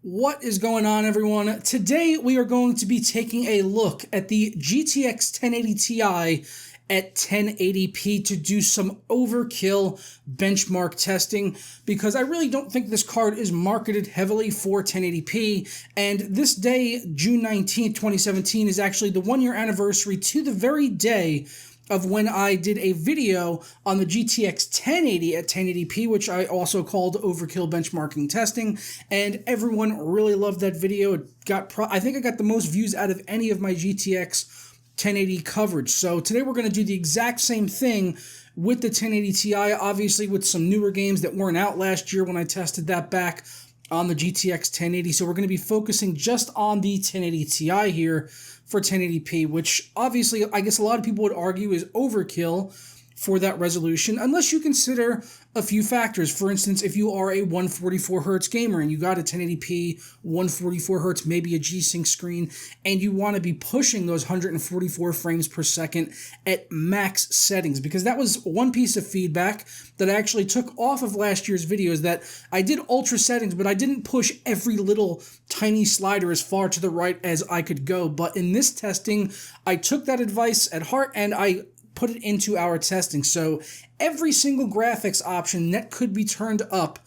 What is going on, everyone? Today we are going to be taking a look at the GTX 1080 Ti at 1080p to do some overkill benchmark testing, because I really don't think this card is marketed heavily for 1080p, and this day, June 19th, 2017, is actually the 1-year anniversary to the very day of when I did a video on the GTX 1080 at 1080p, which I also called Overkill Benchmarking Testing, and everyone really loved that video. It got I think I got the most views out of any of my GTX 1080 coverage. So today we're going to do the exact same thing with the 1080 Ti, obviously with some newer games that weren't out last year when I tested that back on the GTX 1080. So we're going to be focusing just on the 1080 Ti here for 1080p, which obviously I guess a lot of people would argue is overkill for that resolution, unless you consider a few factors. For instance, if you are a 144 hertz gamer and you got a 1080p 144 hertz, maybe a G-Sync screen, and you want to be pushing those 144 frames per second at max settings, because that was one piece of feedback that I actually took off of last year's videos, that I did ultra settings, but I didn't push every little tiny slider as far to the right as I could go. But in this testing, I took that advice at heart and I put it into our testing. So every single graphics option that could be turned up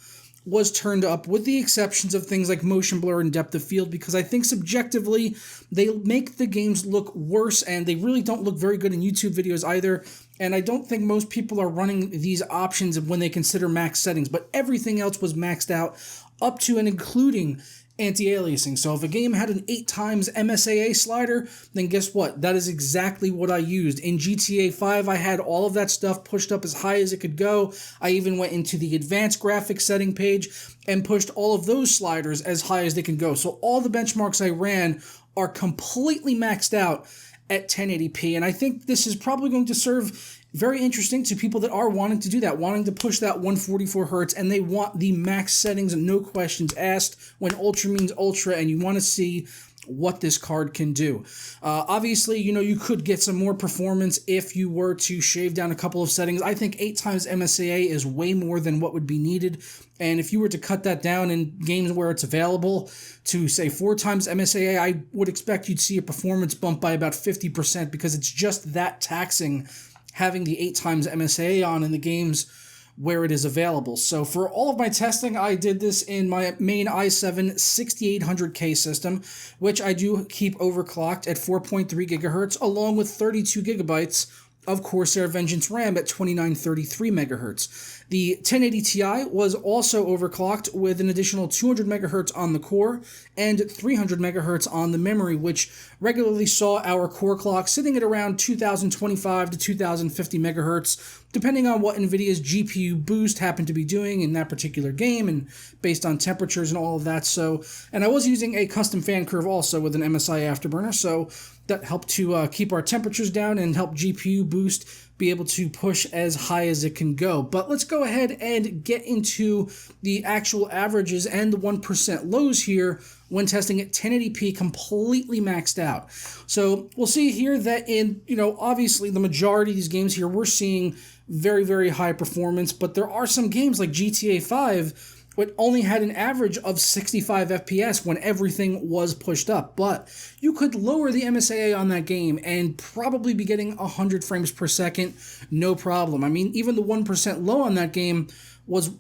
was turned up, with the exceptions of things like motion blur and depth of field, because I think subjectively they make the games look worse, and they really don't look very good in YouTube videos either. And I don't think most people are running these options when they consider max settings, but everything else was maxed out up to and including anti-aliasing. So if a game had an 8x MSAA slider, then guess what? That is exactly what I used. In GTA 5, I had all of that stuff pushed up as high as it could go. I even went into the advanced graphics setting page and pushed all of those sliders as high as they can go. So all the benchmarks I ran are completely maxed out at 1080p, and I think this is probably going to serve very interesting to people that are wanting to do that, wanting to push that 144 hertz, and they want the max settings and no questions asked when ultra means ultra, and you want to see what this card can do. Obviously, you could get some more performance if you were to shave down a couple of settings. I think 8x MSAA is way more than what would be needed. And if you were to cut that down in games where it's available to, say, 4x MSAA, I would expect you'd see a performance bump by about 50%, because it's just that taxing having the 8x MSAA on in the games where it is available. So for all of my testing, I did this in my main i7 6800K system, which I do keep overclocked at 4.3 gigahertz, along with 32 gigabytes of Corsair Vengeance RAM at 2933 megahertz. The 1080 Ti was also overclocked with an additional 200 megahertz on the core and 300 megahertz on the memory, which regularly saw our core clock sitting at around 2025 to 2050 megahertz, depending on what Nvidia's GPU boost happened to be doing in that particular game and based on temperatures and all of that. So, and I was using a custom fan curve also with an MSI Afterburner, so that helped to keep our temperatures down and help GPU boost be able to push as high as it can go. But let's go ahead and get into the actual averages and the 1% lows here when testing at 1080p completely maxed out. So we'll see here that in, obviously the majority of these games here, we're seeing very, very high performance, but there are some games like GTA 5 which only had an average of 65 FPS when everything was pushed up. But you could lower the MSAA on that game and probably be getting 100 frames per second, no problem. I mean, even the 1% low on that game was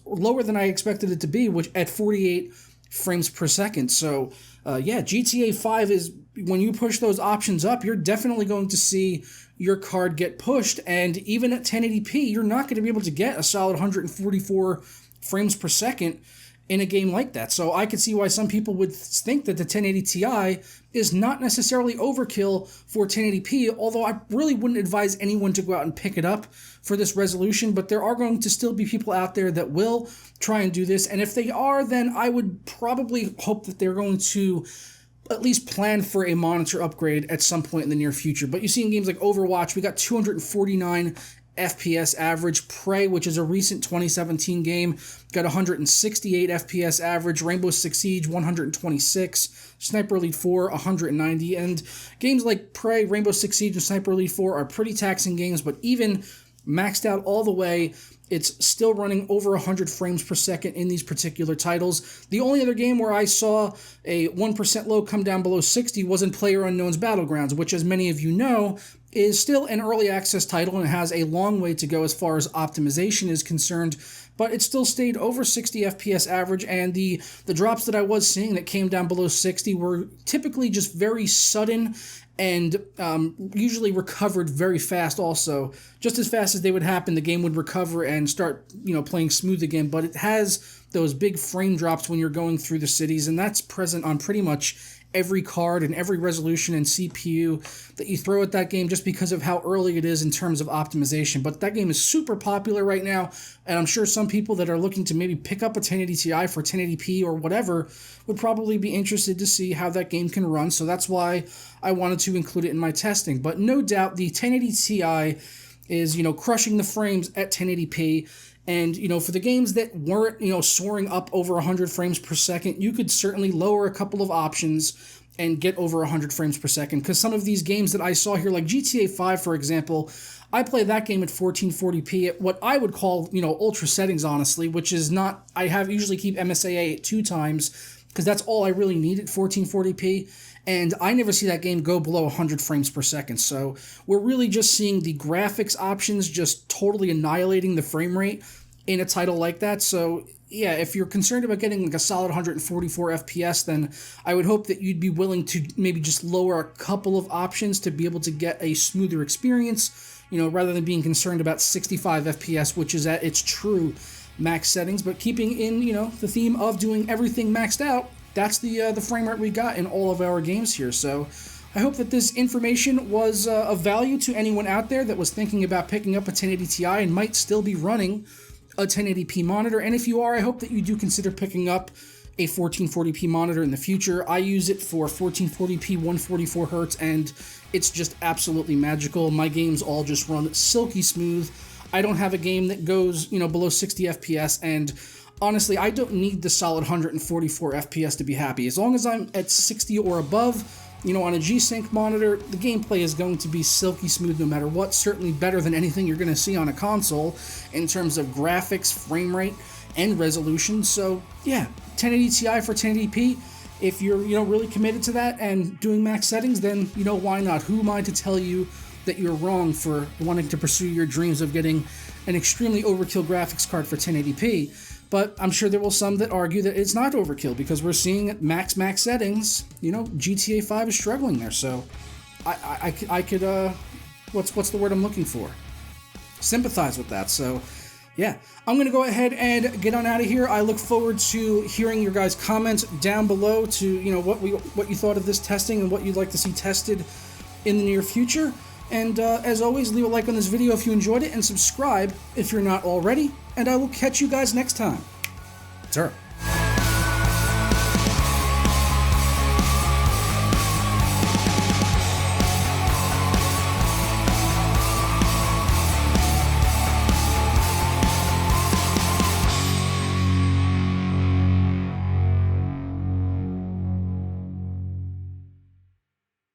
lower than I expected it to be, which at 48 frames per second. So, yeah, GTA 5 is, when you push those options up, you're definitely going to see your card get pushed. And even at 1080p, you're not going to be able to get a solid 144 frames per second in a game like that. So I could see why some people would think that the 1080 Ti is not necessarily overkill for 1080p, although I really wouldn't advise anyone to go out and pick it up for this resolution, but there are going to still be people out there that will try and do this, and if they are, then I would probably hope that they're going to at least plan for a monitor upgrade at some point in the near future. But you see in games like Overwatch, we got 249 FPS average. Prey, which is a recent 2017 game, got 168 FPS average. Rainbow Six Siege, 126. Sniper Elite 4, 190. And games like Prey, Rainbow Six Siege, and Sniper Elite 4 are pretty taxing games, but even maxed out all the way. It's still running over 100 frames per second in these particular titles. The only other game where I saw a 1% low come down below 60 was in PlayerUnknown's Battlegrounds, which, as many of you know, is still an early access title and has a long way to go as far as optimization is concerned, but it still stayed over 60 FPS average, and the drops that I was seeing that came down below 60 were typically just very sudden and usually recovered very fast also. Just as fast as they would happen, the game would recover and start, playing smooth again, but it has those big frame drops when you're going through the cities, and that's present on pretty much every card and every resolution and CPU that you throw at that game just because of how early it is in terms of optimization. But that game is super popular right now, and I'm sure some people that are looking to maybe pick up a 1080 Ti for 1080p or whatever would probably be interested to see how that game can run, so that's why I wanted to include it in my testing. But no doubt the 1080 Ti is, crushing the frames at 1080p. And, for the games that weren't, soaring up over 100 frames per second, you could certainly lower a couple of options and get over 100 frames per second. Because some of these games that I saw here, like GTA 5, for example, I play that game at 1440p at what I would call, ultra settings, honestly, which is not, usually keep MSAA at 2 times, because that's all I really need at 1440p. And I never see that game go below 100 frames per second. So we're really just seeing the graphics options just totally annihilating the frame rate in a title like that. So yeah, if you're concerned about getting like a solid 144 FPS, then I would hope that you'd be willing to maybe just lower a couple of options to be able to get a smoother experience, rather than being concerned about 65 FPS, which is at its true max settings. But keeping in, the theme of doing everything maxed out, that's the frame rate we got in all of our games here. So I hope that this information was of value to anyone out there that was thinking about picking up a 1080 Ti and might still be running a 1080p monitor. And if you are, I hope that you do consider picking up a 1440p monitor in the future. I use it for 1440p 144 hertz, and it's just absolutely magical. My games all just run silky smooth. I don't have a game that goes, below 60 FPS, and honestly, I don't need the solid 144 FPS to be happy. As long as I'm at 60 or above, on a G-Sync monitor, the gameplay is going to be silky smooth no matter what. Certainly better than anything you're going to see on a console in terms of graphics, frame rate, and resolution. So yeah, 1080 Ti for 1080p. If you're, really committed to that and doing max settings, then, why not? Who am I to tell you that you're wrong for wanting to pursue your dreams of getting an extremely overkill graphics card for 1080p? But I'm sure there will some that argue that it's not overkill because we're seeing at max settings, GTA 5 is struggling there. So I could, what's the word I'm looking for? Sympathize with that. So yeah, I'm going to go ahead and get on out of here. I look forward to hearing your guys' comments down below to, what you thought of this testing and what you'd like to see tested in the near future. And as always, leave a like on this video if you enjoyed it, and subscribe if you're not already, and I will catch you guys next time. Sir.